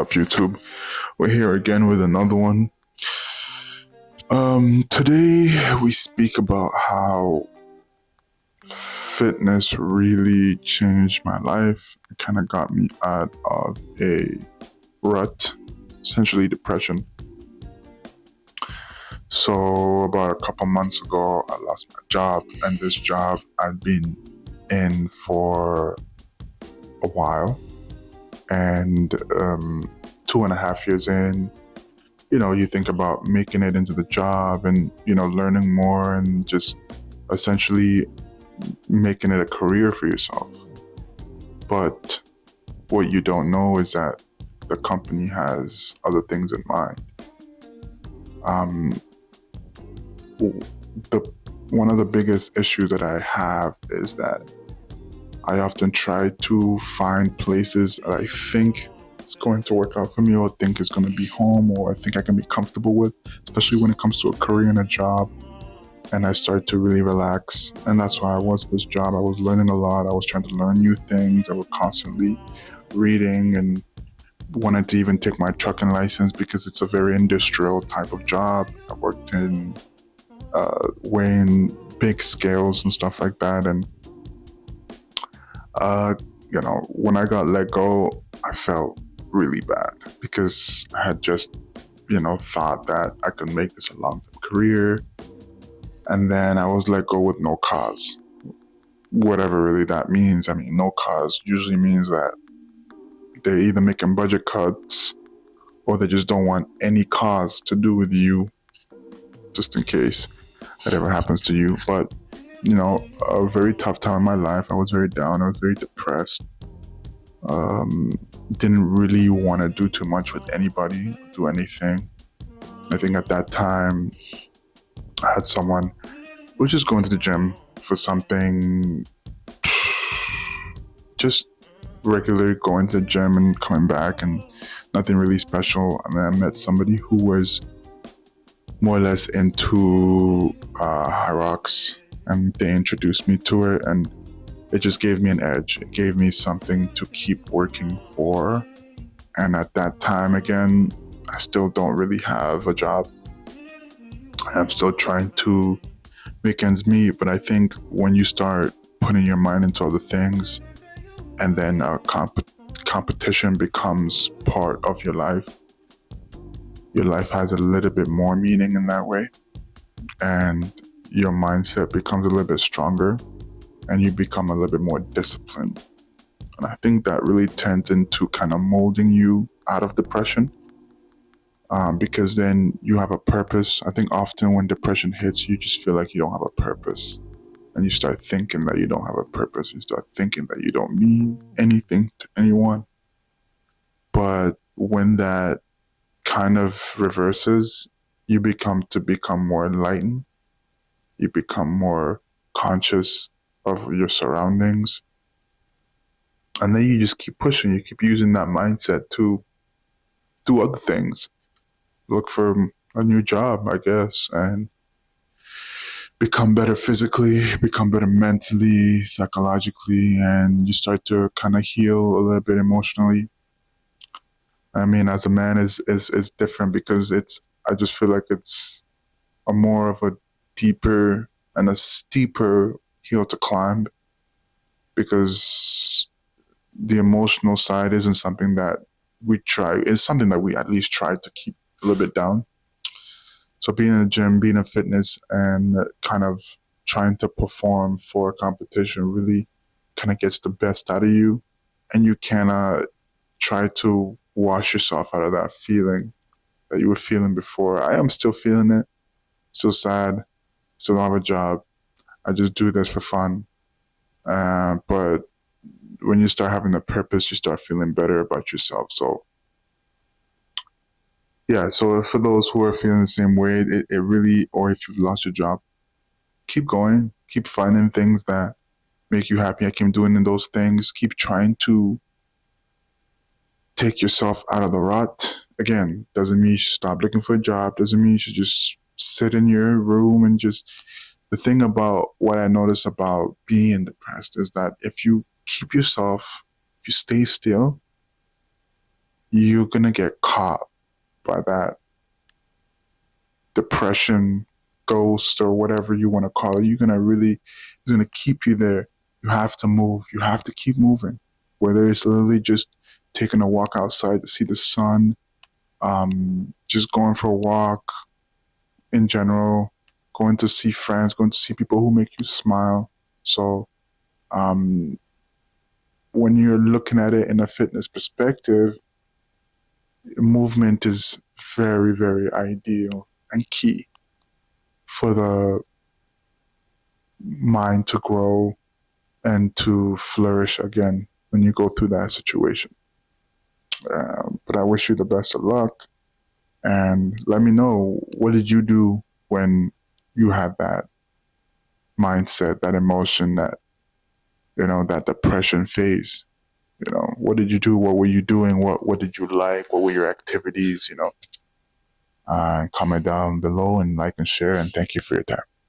Up YouTube? We're here again with another one. Today we speak about how fitness really changed my life. It kind of got me out of a rut, essentially depression. So about a couple months ago, I lost my job, and this job I'd been in for a while, and 2.5 years in, you think about making it into the job and, learning more and just essentially making it a career for yourself. But what you don't know is that the company has other things in mind. One of the biggest issues that I have is that I often try to find places that I think it's going to work out for me, or think it's going to be home, or I think I can be comfortable with, especially when it comes to a career and a job. And I started to really relax. And that's why I was at this job. I was learning a lot. I was trying to learn new things. I was constantly reading and wanted to even take my trucking license because it's a very industrial type of job. I worked in weighing big scales and stuff like that. And, when I got let go, I felt really bad because I had just, thought that I could make this a long-term career. And then I was let go with no cause. Whatever really that means. I mean, no cause usually means that they're either making budget cuts or they just don't want any cause to do with you, just in case that ever happens to you. But, a very tough time in my life. I was very down. I was very depressed. Didn't really want to do too much with anybody, do anything. I think at that time, I had someone who was just going to the gym for something, just regularly going to the gym and coming back, and nothing really special. And then I met somebody who was more or less into high rocks, and they introduced me to it, and it just gave me an edge. It gave me something to keep working for. And at that time, again, I still don't really have a job. I'm still trying to make ends meet, but I think when you start putting your mind into other things, and then competition becomes part of your life has a little bit more meaning in that way, and your mindset becomes a little bit stronger, and you become a little bit more disciplined. And I think that really tends into kind of molding you out of depression, because then you have a purpose. I think often when depression hits, you just feel like you don't have a purpose. And you start thinking that you don't have a purpose. You start thinking that you don't mean anything to anyone. But when that kind of reverses, you become more enlightened. You become more conscious of your surroundings. And then you just keep pushing. You keep using that mindset to do other things. Look for a new job, I guess, and become better physically, become better mentally, psychologically, and you start to kind of heal a little bit emotionally. I mean, as a man is different because I just feel like it's a more of a deeper and a steeper hill to climb, because the emotional side isn't something that it's something that we at least try to keep a little bit down. So being in the gym, being in fitness, and kind of trying to perform for a competition really kind of gets the best out of you, and you cannot try to wash yourself out of that feeling that you were feeling before. I am still feeling it, still sad, still don't have a job. I just do this for fun. But when you start having a purpose, you start feeling better about yourself. So yeah, so for those who are feeling the same way, it really, or if you've lost your job, keep going, keep finding things that make you happy. I keep doing those things, keep trying to take yourself out of the rut. Again, doesn't mean you should stop looking for a job, doesn't mean you should just sit in your room and just, the thing about what I notice about being depressed is that if you stay still, you're gonna get caught by that depression ghost or whatever you want to call it. It's gonna keep you there. You have to move. You have to keep moving. Whether it's literally just taking a walk outside to see the sun, just going for a walk in general, going to see friends, going to see people who make you smile. So, um, when you're looking at it in a fitness perspective, movement is very, very ideal and key for the mind to grow and to flourish again when you go through that situation. But I wish you the best of luck, and let me know, what did you do when you had that mindset, that emotion, that depression phase. What did you do? What were you doing? What did you like? What were your activities? Comment down below and like and share. And thank you for your time.